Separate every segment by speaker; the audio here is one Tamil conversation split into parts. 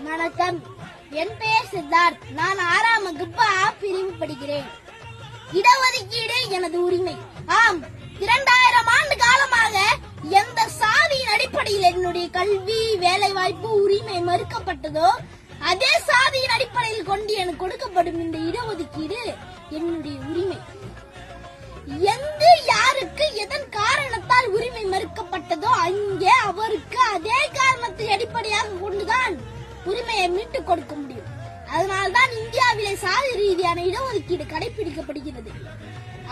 Speaker 1: வணக்கம். என் பெயர் சித்தார்த். நான் 6ஆம் வகுப்பு ஆ பிரிவு படிக்கிறேன். இடஒதுக்கீடு எனது உரிமை. ஆம், 2000 ஆண்டு காலமாக எந்த சாதியின் அடிப்படையில் என்னுடைய கல்வி, வேலை வாய்ப்பு, உரிமை மறுக்கப்பட்டதோ அதே சாதியின் அடிப்படையில் கொண்டு எனக்கு கொடுக்கப்படும் இந்த இடஒதுக்கீடு என்னுடைய உரிமை. எங்கு யாருக்கு எதன் காரணத்தால் உரிமை மறுக்கப்பட்டதோ அங்கே அவருக்கு அதே காரணத்தை அடிப்படையாக கொண்டுதான் உரிமையை மீட்டுக் கொடுக்க முடியும். அதனால்தான் இந்தியாவிலே சாதி ரீதியான இடஒதுக்கீடு கடைபிடிக்கப்படுகிறது.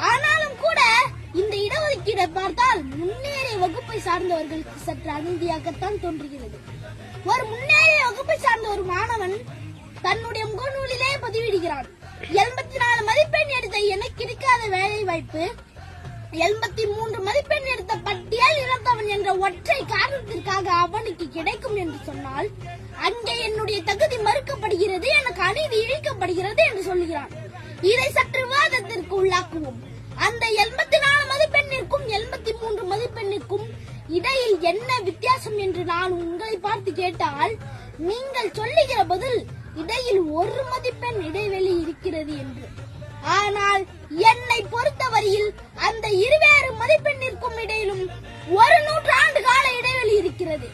Speaker 1: ஆனாலும் கூட இந்த இடஒதுக்கீடை பார்த்தால் முன்னேறிய வகுப்பை சார்ந்தவர்களுக்கு சற்று அநீதியாகத்தான் தோன்றுகிறது. ஒரு முன்னேறிய வகுப்பை சார்ந்த ஒரு மாணவன் தன்னுடைய முகநூலிலே பதிவிடுகிறான். 84 மதிப்பெண் எடுத்த எனக்கு கிடைக்காத வேலை வாய்ப்பு 83 மதிப்பெண் எடுத்த பட்டியல் இனத்தவன் என்ற ஒற்றை காரணத்திற்காக அவனுக்கு கிடைக்கும் என்று சொன்னால் அங்கே என்னுடைய தகுதி மறுக்கப்படுகிறது, எனக்கு அநீதி இழைக்கப்படுகிறது என்று சொல்லுகிறான். இதை சற்று விவாதத்திற்கு உள்ளாக்குவோம். அந்த 84 மதிப்பெண்ணிற்கும் 83 மதிப்பெண்ணிற்கும் இடையில் என்ன வித்தியாசம் என்று நான் உங்களை பார்த்து கேட்டால் நீங்கள் சொல்லுகிற பதில் இடையில் 1 மதிப்பெண் இடைவெளி இருக்கிறது என்று. ஆனால் என்னை பொறுத்தவரையில் அந்த 20 மதிப்பெண்ணிற்கும் இடையிலும் 1 நூற்றாண்டு கால இடைவெளி இருக்கிறது.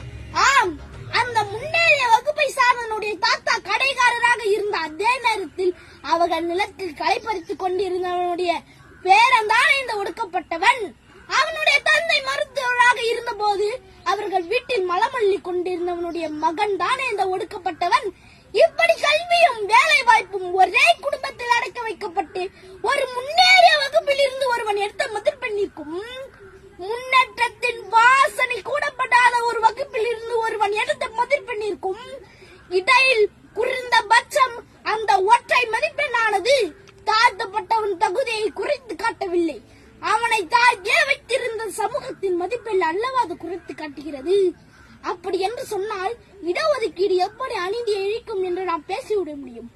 Speaker 1: ஆம், அந்த முன்னேறிய வகுப்பை சார்ந்தனுடைய தாத்தா கடைக்காரராக இருந்த அதே நேரத்தில் அவர்கள் நிலத்தில் களை பறித்துக் கொண்டிருந்தவனுடைய பேரன்தான் இந்த ஒடுக்கப்பட்டவன். அவனுடைய தந்தை மருத்துவராக இருந்த போது அவர்கள் வீட்டில் மலமல்லி கொண்டிருந்தவனுடைய மகன் தானே இந்த ஒடுக்கப்பட்டவன். இப்படி கல்வியும் வேலை வாய்ப்பும் ஒரே குடும்பத்தில் அடைக்க வைக்கப்பட்டு ஒரு முன்னேறிய வகுப்பில் இருந்து ஒருவன் எடுத்த மதிப்பெண்ணிற்கும் முன்னேற்றத்தின் வாசனை கூடப்படாத ஒரு வகுப்பில் இருந்து ஒருவன் எடுத்த மதிப்பெண்ணிற்கும் இடையில் குறைந்தபட்சம் அந்த ஒற்றை மதிப்பெண்ணானது தாழ்த்தப்பட்டவன் தகுதியை குறைத்து காட்டவில்லை, அவனை தாழ்த்தே வைத்திருந்த சமூகத்தின் மதிப்பெண் அல்லவா அது குறைத்து காட்டுகிறது. அப்படி என்று சொன்னால் இடஒதுக்கீடு எப்படி அநீதியை இழிக்கும் என்று நாம் பேசிவிட முடியும்.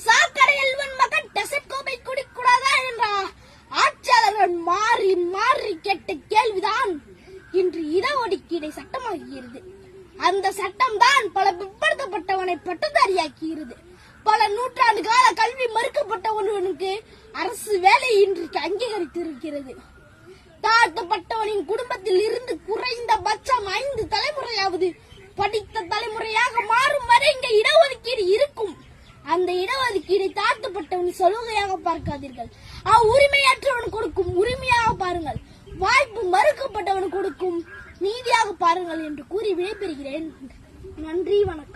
Speaker 1: சாக்கடையில் மகன் டெசர்ட் கோப்பை குடிக்கூடாதா என்ற ஆட்சியாளர்கள் மாறி மாறி கேட்ட கேள்விதான் இன்று இடஒதுக்கீடை சட்டமாக்குகிறது. அந்த சட்டம் தான் பல பிற்படுத்தப்பட்டவனை பட்டதாரியாக்குகிறது. பல நூற்றாண்டு கால கல்வி மறுக்கப்பட்ட ஒருவனுக்கு அரசு வேலை இன்றைக்கு அங்கீகரித்திருக்கிறது. தாழ்த்தப்பட்டவனின் குடும்பத்தில் இருந்து குறைந்தபட்சம் 5 தலைமுறையாவது படித்த தலைமுறையாக மாறும் வரை இங்க இடஒதுக்கீடு இருக்கும். அந்த இடஒதுக்கீடை தாழ்த்தப்பட்டவன் சலுகையாக பார்க்காதீர்கள். உரிமையற்றவன் கொடுக்கும் உரிமையாக பாருங்கள், வாய்ப்பு மறுக்கப்பட்டவன் கொடுக்கும் நீதியாக பாருங்கள் என்று கூறி விடைபெறுகிறேன். நன்றி, வணக்கம்.